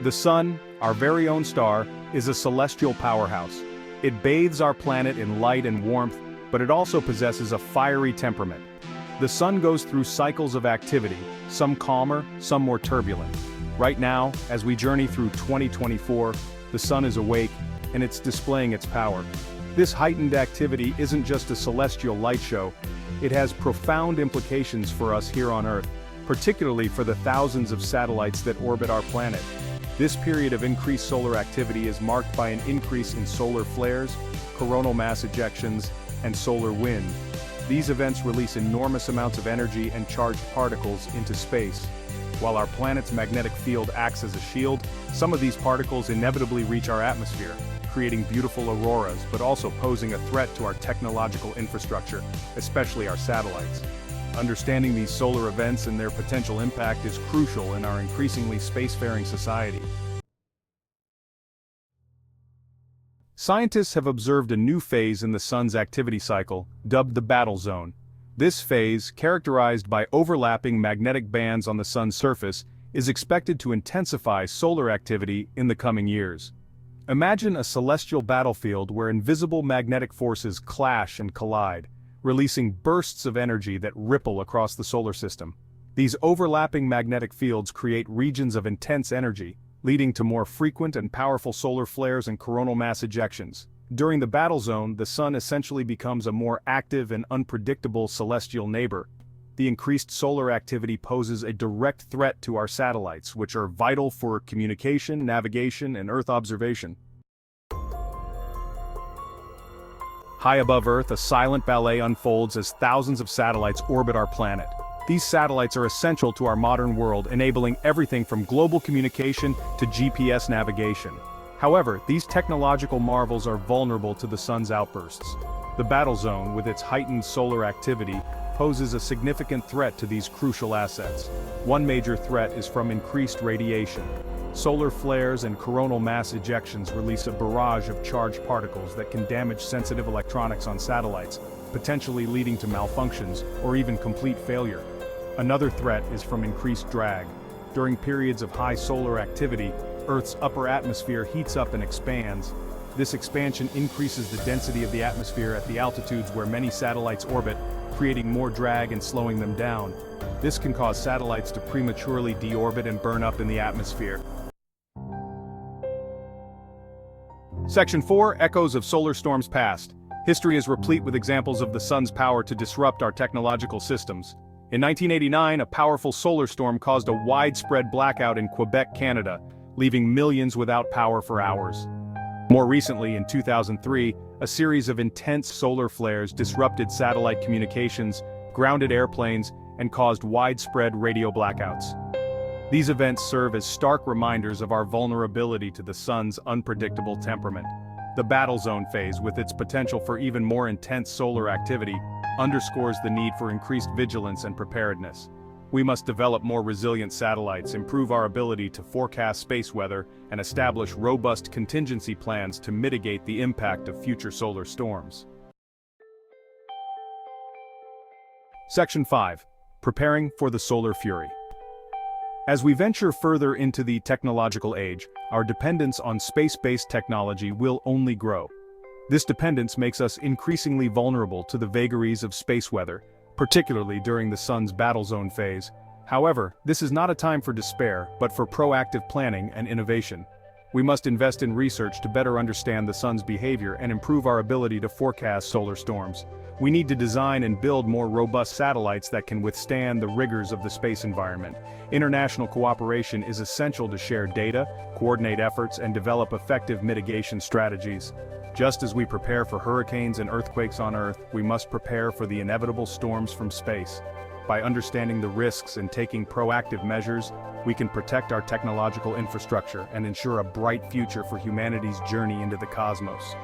The Sun, our very own star, is a celestial powerhouse. It bathes our planet in light and warmth, but it also possesses a fiery temperament. The Sun goes through cycles of activity, some calmer, some more turbulent. Right now, as we journey through 2024, the Sun is awake, and it's displaying its power. This heightened activity isn't just a celestial light show, it has profound implications for us here on Earth, particularly for the thousands of satellites that orbit our planet. This period of increased solar activity is marked by an increase in solar flares, coronal mass ejections, and solar wind. These events release enormous amounts of energy and charged particles into space. While our planet's magnetic field acts as a shield, some of these particles inevitably reach our atmosphere, creating beautiful auroras but also posing a threat to our technological infrastructure, especially our satellites. Understanding these solar events and their potential impact is crucial in our increasingly spacefaring society. Scientists have observed a new phase in the Sun's activity cycle, dubbed the battle zone. This phase, characterized by overlapping magnetic bands on the Sun's surface, is expected to intensify solar activity in the coming years. Imagine a celestial battlefield where invisible magnetic forces clash and collide, releasing bursts of energy that ripple across the solar system. These overlapping magnetic fields create regions of intense energy, leading to more frequent and powerful solar flares and coronal mass ejections. During the battle zone, the Sun essentially becomes a more active and unpredictable celestial neighbor. The increased solar activity poses a direct threat to our satellites, which are vital for communication, navigation, and Earth observation. High above Earth, a silent ballet unfolds as thousands of satellites orbit our planet. These satellites are essential to our modern world, enabling everything from global communication to GPS navigation. However, these technological marvels are vulnerable to the Sun's outbursts. The battle zone, with its heightened solar activity, poses a significant threat to these crucial assets. One major threat is from increased radiation. Solar flares and coronal mass ejections release a barrage of charged particles that can damage sensitive electronics on satellites, potentially leading to malfunctions or even complete failure. Another threat is from increased drag. During periods of high solar activity, Earth's upper atmosphere heats up and expands. This expansion increases the density of the atmosphere at the altitudes where many satellites orbit, creating more drag and slowing them down. This can cause satellites to prematurely deorbit and burn up in the atmosphere. Section 4: Echoes of Solar Storms Past. History is replete with examples of the Sun's power to disrupt our technological systems. In 1989, a powerful solar storm caused a widespread blackout in Quebec, Canada, leaving millions without power for hours. More recently, in 2003, a series of intense solar flares disrupted satellite communications, grounded airplanes, and caused widespread radio blackouts. These events serve as stark reminders of our vulnerability to the Sun's unpredictable temperament. The battle zone phase, with its potential for even more intense solar activity, underscores the need for increased vigilance and preparedness. We must develop more resilient satellites, improve our ability to forecast space weather, and establish robust contingency plans to mitigate the impact of future solar storms. Section 5: Preparing for the Solar Fury. As we venture further into the technological age, our dependence on space-based technology will only grow. This dependence makes us increasingly vulnerable to the vagaries of space weather, particularly during the Sun's battle zone phase. However, this is not a time for despair, but for proactive planning and innovation. We must invest in research to better understand the Sun's behavior and improve our ability to forecast solar storms. We need to design and build more robust satellites that can withstand the rigors of the space environment. International cooperation is essential to share data, coordinate efforts, and develop effective mitigation strategies. Just as we prepare for hurricanes and earthquakes on Earth, we must prepare for the inevitable storms from space. By understanding the risks and taking proactive measures, we can protect our technological infrastructure and ensure a bright future for humanity's journey into the cosmos.